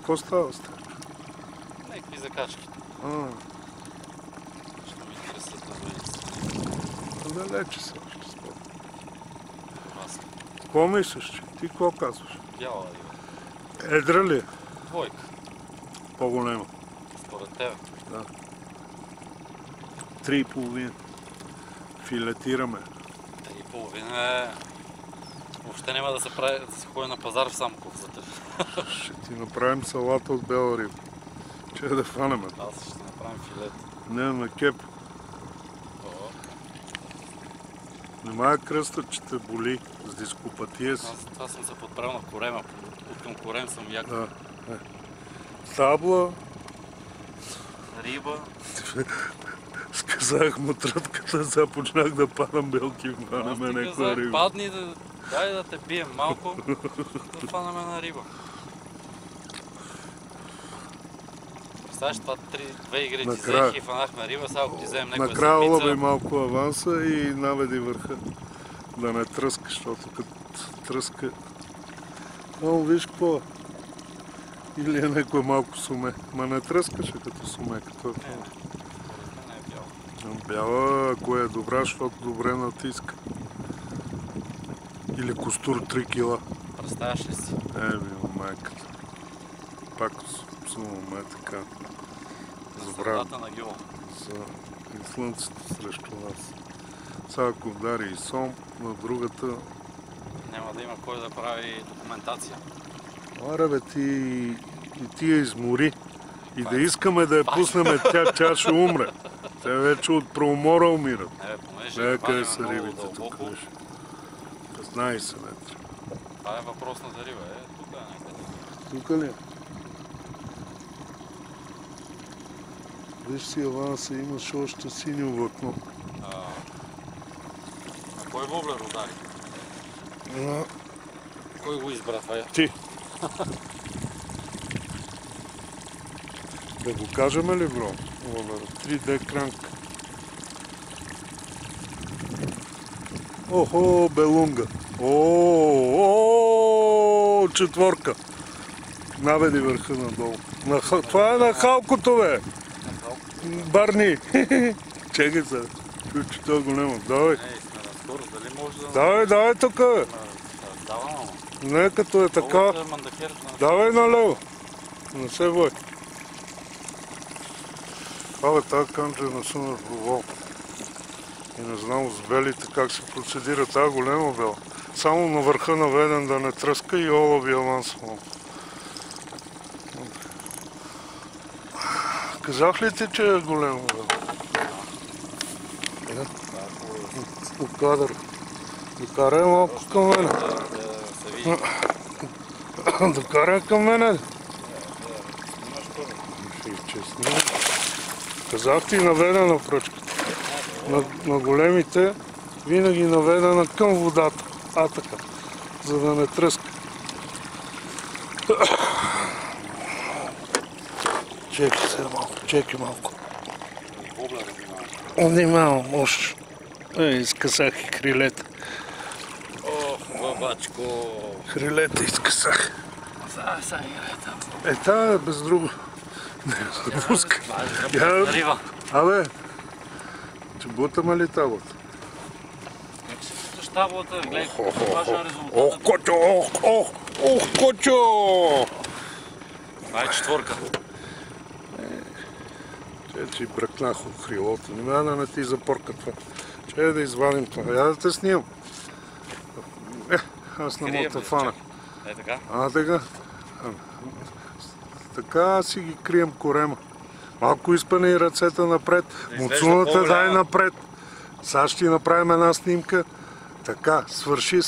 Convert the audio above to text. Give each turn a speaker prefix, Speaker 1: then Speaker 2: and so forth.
Speaker 1: Какво става с теб?
Speaker 2: Някакви закачки. Ще ми тресат на венец.
Speaker 1: Далече са още спорт.
Speaker 2: Маска.
Speaker 1: Какво мислиш? Ти какво казваш?
Speaker 2: Бяла риба.
Speaker 1: Едра ли е?
Speaker 2: Двойка.
Speaker 1: По-голема.
Speaker 2: Според тебе.
Speaker 1: Да. 3,5. Филетираме.
Speaker 2: 3,5 е... Въобще няма да се прави, да се ходи на пазар в Самоков за теб.
Speaker 1: Ще ти направим салата от бяла риба. Че да фанем.
Speaker 2: Аз ще направим филет.
Speaker 1: Не, на кеп. Нема я кръста, че те боли с дископатия си.
Speaker 2: Аз това съм се подправил на корема. От към корем съм як.
Speaker 1: Да. Табла.
Speaker 2: Риба.
Speaker 1: Сказах му трътката, започнах да падам белки в на
Speaker 2: Аз
Speaker 1: мен
Speaker 2: ти
Speaker 1: някаква
Speaker 2: казах,
Speaker 1: риба.
Speaker 2: падни, дай да те бием малко, да фанаме на риба. Представяш, това две игри ти взех и фанахме риба, сега ако ти вземем някоя
Speaker 1: Накрая лъбай
Speaker 2: седмица...
Speaker 1: малко аванса и наведи върха. Да не тръска, защото като тръска... О, виж какво. Или е някой малко суме. Ма не тръскаше като суме, като е това.
Speaker 2: Не е бяло.
Speaker 1: Бяла, ако е добра, защото добре натиска. Или костур 3 кила.
Speaker 2: Представяш ли си?
Speaker 1: Майката. Пак сумаме така.
Speaker 2: За средата на гила.
Speaker 1: За и слънцето срещу нас. Сега ако удари и сом, на другата...
Speaker 2: Няма да има кой да прави документация.
Speaker 1: Аре бе, ти я измори. И да искаме да я пуснем, тя ще умре. Те вече от проумора умират.
Speaker 2: Понеже
Speaker 1: къде са
Speaker 2: много
Speaker 1: рибите
Speaker 2: дълбоко.
Speaker 1: тук, виж. 15 метра.
Speaker 2: Това е въпросната риба, тук е някъде.
Speaker 1: Тук ли е? Виж си, аванса, имаш още синьо влакно.
Speaker 2: А кой воблер удари? Кой го избра това?
Speaker 1: Ти. Да го кажем ли, бро? 3D кранк. Охо, белунга. О, четворка. Наведи върха надолу. Това е на халкото, бе. Барни. Чекай се. Чуй, че това е голямо. Давай. Давай тук, бе. Не като е така. Давай налево. Не се бой. Това тази канджа не съм разбовал. И не знам с белите как се процедира. Тази голема бела. Само на върха наведен да не тръска и олови авансово. Казах ли ти, че е голема бела? Кадър. Докарай малко към мене. Докарай към мене. Казах ти наведена пръчката. На големите винаги наведена към водата. Така. За да не тръска. Чекай се малко. Чекай малко. Внимавам още. Изкъсах и крилета.
Speaker 2: Ох, бабачко!
Speaker 1: Крилета изкъсах.
Speaker 2: Сега играе там.
Speaker 1: Та е без друго. Не, пуска. Абе, че бутаме ли таблата?
Speaker 2: Ще таблата, гледай, важен резултат.
Speaker 1: Ох, Кочо! Ох, Кочо!
Speaker 2: Това е четворка.
Speaker 1: Че бръкнах от крилото. Няма да не ти запорка това. Че да извадим това. Я да те снимам. Аз не мога да фана.
Speaker 2: Е така?
Speaker 1: Така. Така си ги крием корема. Малко изпъне и ръцете напред. Муцуната дай напред. Сега ще ти направим една снимка. Така, свърши